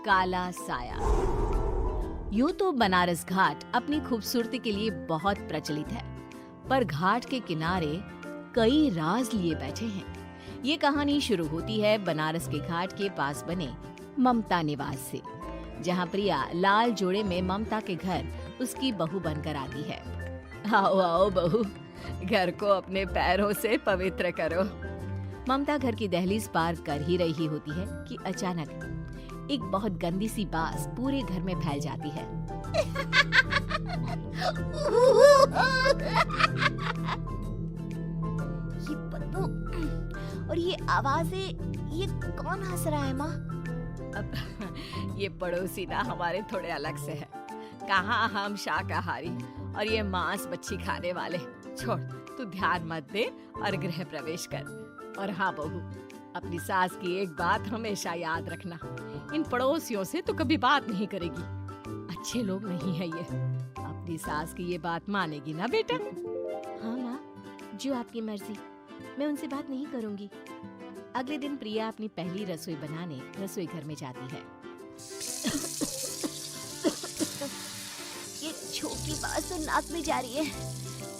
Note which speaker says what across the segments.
Speaker 1: काला साया। यूं तो बनारस घाट अपनी खूबसूरती के लिए बहुत प्रचलित है, पर घाट के किनारे कई राज लिए बैठे हैं। ये कहानी शुरू होती है बनारस के घाट के पास बने ममता निवास से, जहाँ प्रिया लाल जोड़े में ममता के घर उसकी बहू बनकर आती है। आओ आओ बहू, घर को अपने पैरों से पवित्र करो। ममता घर की दहलीज पार कर ही रही होती है कि अचानक एक बहुत गंदी सी बास पूरे घर में फैल जाती है।
Speaker 2: ये बदबू और ये आवाजें, ये कौन हंस रहा है माँ?
Speaker 1: अब ये पड़ोसी ना हमारे थोड़े अलग से है। कहाँ हम शाकाहारी और ये मांस मच्छी खाने वाले। छोड़, तू ध्यान मत दे और गृह प्रवेश कर। और हाँ बहू, अपनी सास की एक बात हमेशा याद रखना, इन पड़ोसियों से तो कभी बात नहीं करेगी। अच्छे लोग नहीं है ये। अपनी सास की ये बात मानेगी ना बेटा?
Speaker 2: हाँ माँ, जो आपकी मर्जी, मैं उनसे बात नहीं करूंगी।
Speaker 1: अगले दिन प्रिया अपनी पहली रसोई बनाने रसोई घर में जाती है।
Speaker 2: ये छोटी बात तो नाक में जा रही है।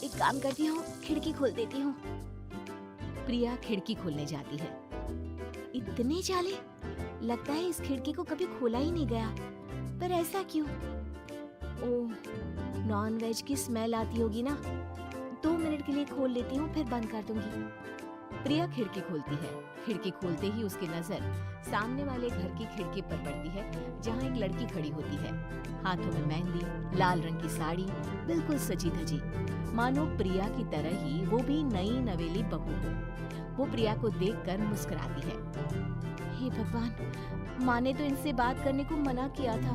Speaker 2: एक काम करती हूँ, खिड़की खोल देती हूँ।
Speaker 1: प्रिया खिड़की खोलने जाती है।
Speaker 2: इतने जाले, लगता है इस खिड़की को कभी खोला ही नहीं गया। पर ऐसा क्यों? ओह, नॉन वेज की स्मेल आती होगी ना। 2 मिनट के लिए खोल लेती हूँ, फिर बंद कर दूंगी।
Speaker 1: प्रिया खिड़की खोलती है। खिड़की खोलते ही उसकी नजर सामने वाले घर की खिड़की पर पड़ती है, जहाँ एक लड़की खड़ी होती है, हाथों में मेहंदी, लाल रंग की साड़ी, बिल्कुल सजी धजी, मानो प्रिया की तरह ही वो भी नई नवेली बहू हो। वो प्रिया को देखकर मुस्कुराती है।
Speaker 2: हे भगवान, माँ ने तो इनसे बात करने को मना किया था।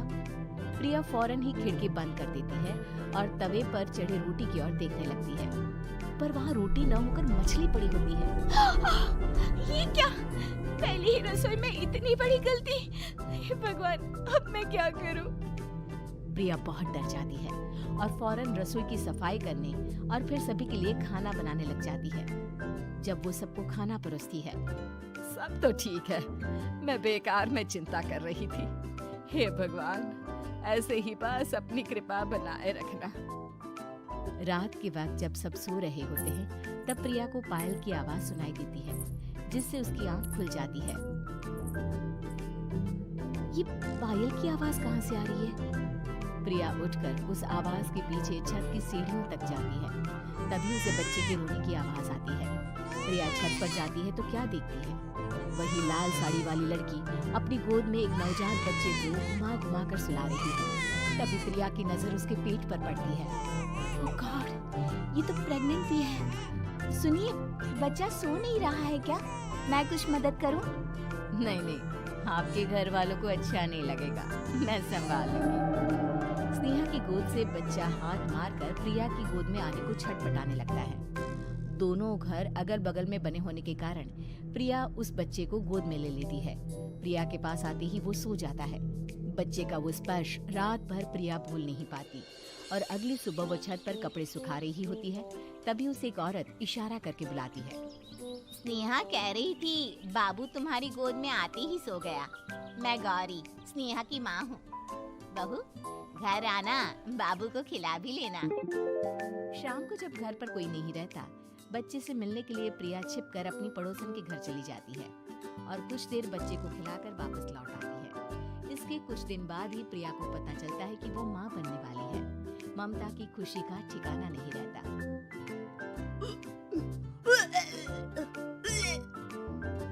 Speaker 1: प्रिया फौरन ही खिड़की बंद कर देती है और तवे पर चढ़े रोटी की ओर देखने लगती है, पर वहाँ रोटी न होकर मछली पड़ी होती है।
Speaker 2: ये क्या? पहली ही रसोई में इतनी बड़ी गलती। हे भगवान, अब मैं क्या करूं?
Speaker 1: प्रिया बहुत डर जाती है और फौरन रसोई की सफाई करने और फिर सभी के लिए खाना बनाने लग जाती है। जब वो सबको खाना परोसती है, सब तो ठीक है, मैं बेकार में चिंता कर रही थी। हे भगवान, ऐसे ही बस अपनी कृपा बनाए रखना। रात के वक्त जब सब सो रहे होते हैं, तब प्रिया को पायल की आवाज सुनाई देती है, जिससे उसकी आंख खुल जाती है।
Speaker 2: ये पायल की आवाज कहाँ से आ रही है?
Speaker 1: प्रिया उठकर उस आवाज के पीछे छत की सीढ़ियों तक जाती है। तभी उसे बच्चे के रोने की आवाज आती है। प्रिया छत पर जाती है तो क्या देखती है? वही लाल साड़ी वाली लड़की अपनी गोद में एक नवजात बच्चे को घुमा घुमा कर सुला रही है। तभी प्रिया की नजर उसके पेट पर पड़ती है।
Speaker 2: ओह गॉड, ये तो प्रेग्नेंट भी है। सुनिए, बच्चा सो नहीं रहा है क्या? मैं कुछ मदद करूं?
Speaker 1: नहीं नहीं, आपके घर वालों को अच्छा नहीं लगेगा, मैं संभाल लूंगी। स्नेहा की गोद से बच्चा हाथ मारकर प्रिया की गोद में आने को छटपटाने लगता है। दोनों घर अगल बगल में बने होने के कारण प्रिया उस बच्चे को गोद में ले लेती है। प्रिया के पास आते ही वो सो जाता है। बच्चे का वो स्पर्श रात भर प्रिया भूल नहीं पाती और अगली सुबह वो छत पर कपड़े सुखा रही होती है। तभी उसे एक औरत इशारा करके बुलाती है।
Speaker 2: स्नेहा कह रही थी बाबू तुम्हारी गोद में आते ही सो गया। मैं गौरी, स्नेहा की माँ हूँ। बहू, घर आना, बाबू को खिला भी लेना।
Speaker 1: शाम को जब घर पर कोई नहीं रहता, बच्चे से मिलने के लिए प्रिया छिपकर अपनी पड़ोसन के घर चली जाती है और कुछ देर बच्चे को खिलाकर वापस लौट आती है। इसके कुछ दिन बाद ही प्रिया को पता चलता है कि वो माँ बनने वाली है। ममता की खुशी का ठिकाना नहीं रहता।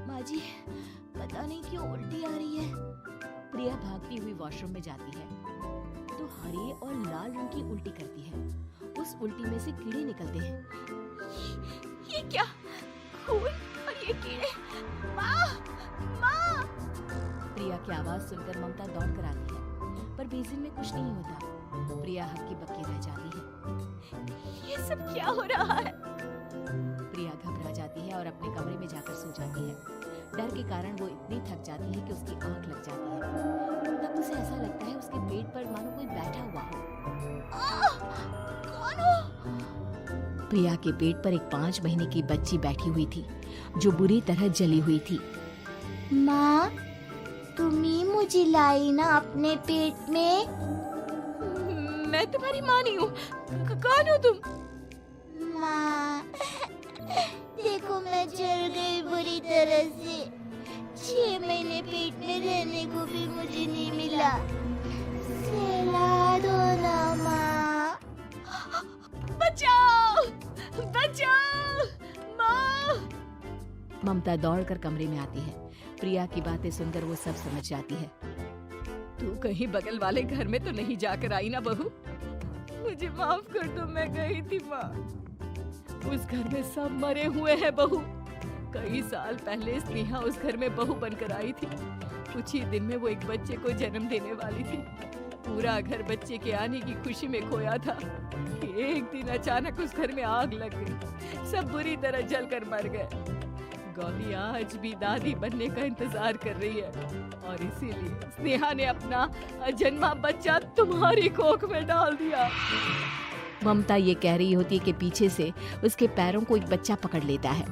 Speaker 2: माँ जी, पता नहीं क्यों उल्टी आ रही है।
Speaker 1: प्रिया भागती हुई वॉशरूम में जाती है तो हरे और लाल रंग की उल्टी करती है। उस उल्टी में से कीड़े निकलते हैं।
Speaker 2: ये क्या? खून और ये कीड़े! माँ! माँ!
Speaker 1: प्रिया की आवाज सुनकर ममता दौड़ कर आती है, पर बेसिन में कुछ नहीं होता। प्रिया हक्की बक्की रह जाती है।
Speaker 2: ये सब क्या हो रहा है?
Speaker 1: प्रिया घबरा जाती है और अपने कमरे में जाकर सो जाती है। डर के कारण वो इतनी थक जाती है कि उसकी आंख लग जाती है। तब उसे ऐसा लगता है उसके पेट पर मानो कोई बैठा हुआ हो।
Speaker 2: कौन हो?
Speaker 1: प्रिया के पेट पर एक 5 महीने की बच्ची बैठी हुई थी, जो बुरी तरह जली हुई थी।
Speaker 2: माँ, तुम ही मुझे लाई ना अपने पेट में।
Speaker 1: मैं तुम्हारी माँ नहीं हूँ। कौन हो तुम?
Speaker 2: माँ, देखो मैं जल गई बुरी तरह से। 6 महीने पेट में रहने को भी मुझे नहीं मिला। सहला दो ना माँ।
Speaker 1: बचाओ, बचाओ, माँ। ममता दौड़कर कमरे में आती है। प्रिया की बातें सुनकर वो सब समझ जाती है। तू कहीं बगल वाले घर में तो नहीं जाकर आई ना बहू? मुझे माफ कर दो, मैं गई थी माँ। उस घर में सब मरे हुए हैं बहू। कई साल पहले स्नेहा उस घर में बहू बनकर आई थी। कुछ ही दिन में वो एक बच्चे को जन्म देने वाली थी। पूरा घर बच्चे के आने की खुशी में खोया था। एक दिन अचानक उस घर में आग लग गई। सब बुरी तरह जलकर मर गए। गौरी आज भी दादी बनने का इंतजार कर रही है और इसीलिए स्नेहा ने अपना अजन्मा बच्चा तुम्हारी कोख में डाल दिया। ममता ये कह रही होती है कि पीछे से उसके पैरों को एक बच्चा पकड़ लेता है।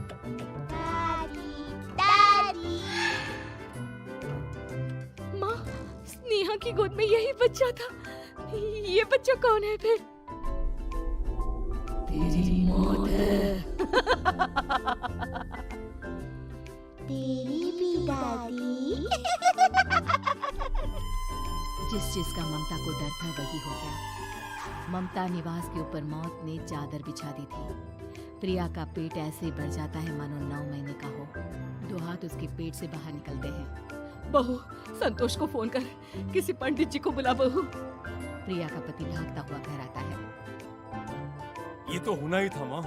Speaker 2: दादी,
Speaker 1: माँ, स्नेहा की गोद में यही बच्चा था। ये बच्चा कौन है फिर? तेरी मौत है।
Speaker 2: तेरी भी दादी।
Speaker 1: जिस चीज का ममता को डर था वही हो गया। ममता निवास के ऊपर मौत ने चादर बिछा दी थी। प्रिया का पेट ऐसे बढ़ जाता है मानो 9 महीने का हो। 2 हाथ उसके पेट से बाहर निकलते हैं। बहू, संतोष को फोन कर, किसी पंडित जी को बुला बहू। प्रिया का पति भागता हुआ घर आता है।
Speaker 3: ये तो होना ही था माँ।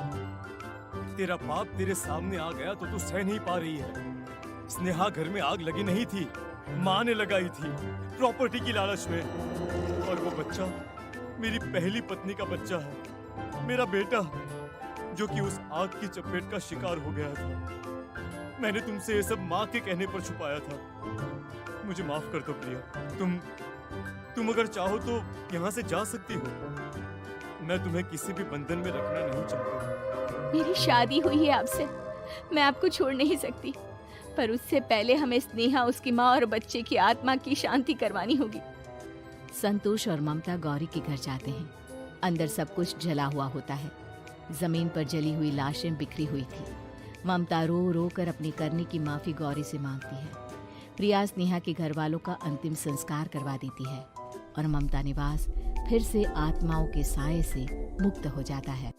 Speaker 3: तेरा बाप तेरे सामने आ गया तो तू सह नहीं पा रही है। स्नेहा घर में आग लगी नहीं थी, माँ ने लगाई थी प्रॉपर्टी की लालच में। और वो बच्चा मेरी पहली पत्नी का बच्चा है, मेरा बेटा, जो कि उस आग की चपेट का शिकार हो गया था। मैंने तुमसे ये सब माँ के कहने पर छुपाया था। मुझे माफ कर दो प्रिया। तुम अगर चाहो तो यहाँ से जा सकती हो। मैं तुम्हें किसी भी बंधन में रखना नहीं चाहता।
Speaker 1: मेरी शादी हुई है आपसे, मैं आपको छोड़ नहीं सकती, पर उससे पहले हमें स्नेहा, उसकी माँ और बच्चे की आत्मा की शांति करवानी होगी। संतोष और ममता गौरी के घर जाते हैं। अंदर सब कुछ जला हुआ होता है। जमीन पर जली हुई लाशें बिखरी हुई थी। ममता रो रो कर अपनी करने की माफी गौरी से मांगती है। प्रिया स्नेहा के घर वालों का अंतिम संस्कार करवा देती है और ममता निवास फिर से आत्माओं के साए से मुक्त हो जाता है।